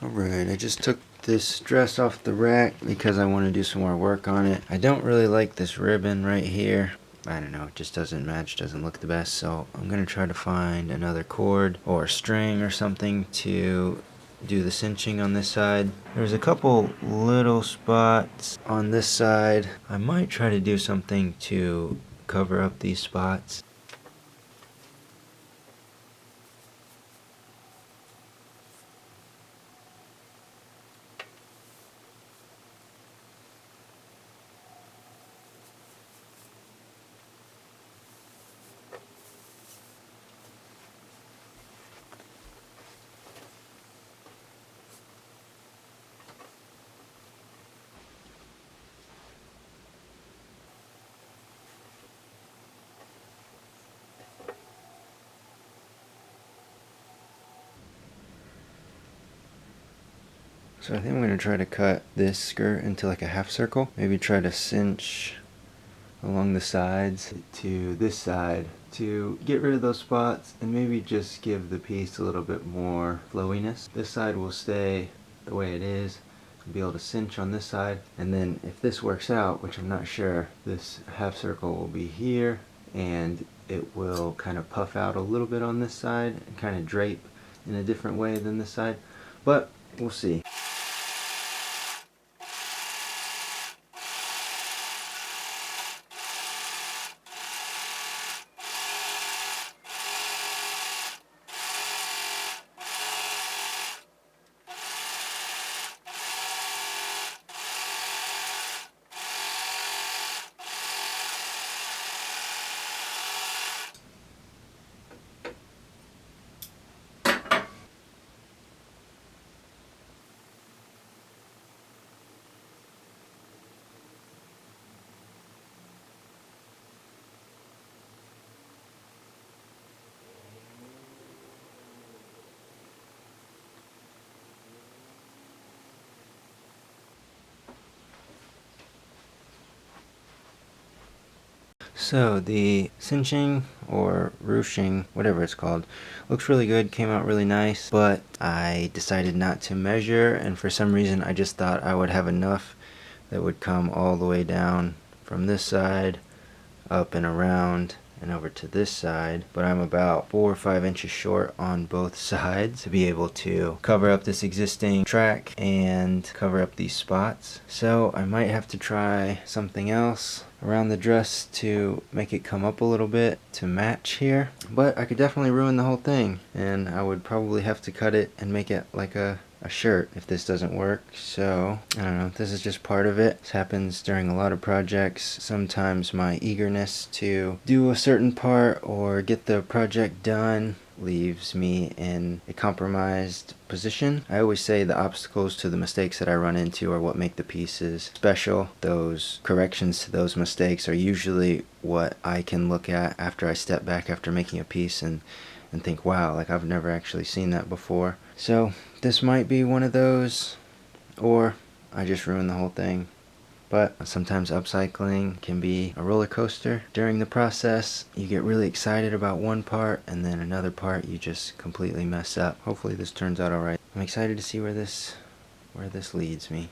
Alright, I just took this dress off the rack because I want to do some more work on it. I don't really like this ribbon right here. I don't know, it just doesn't match, doesn't look the best, so I'm going to try to find another cord or string or something to do the cinching on this side. There's a couple little spots on this side. I might try to do something to cover up these spots. So I think I'm going to try to cut this skirt into like a half circle. Maybe try to cinch along the sides to this side to get rid of those spots and maybe just give the piece a little bit more flowiness. This side will stay the way it is. I'll be able to cinch on this side, and then if this works out, which I'm not sure, this half circle will be here and it will kind of puff out a little bit on this side and kind of drape in a different way than this side, but we'll see. So the cinching or ruching, whatever it's called, looks really good, came out really nice, but I decided not to measure, and for some reason I just thought I would have enough that would come all the way down from this side, up and around, and over to this side, but I'm about 4 or 5 inches short on both sides to be able to cover up this existing track and cover up these spots. So I might have to try something else around the dress to make it come up a little bit to match here, but I could definitely ruin the whole thing, and I would probably have to cut it and make it like a shirt if this doesn't work. So I don't know, this is just part of it. This happens during a lot of projects. Sometimes my eagerness to do a certain part or get the project done leaves me in a compromised position. I always say the obstacles to the mistakes that I run into are what make the pieces special. Those corrections to those mistakes are usually what I can look at after I step back after making a piece and think, wow, like I've never actually seen that before. So this might be one of those, or I just ruined the whole thing. But sometimes upcycling can be a roller coaster. During the process, you get really excited about one part, and then another part you just completely mess up. Hopefully this turns out alright. I'm excited to see where this leads me.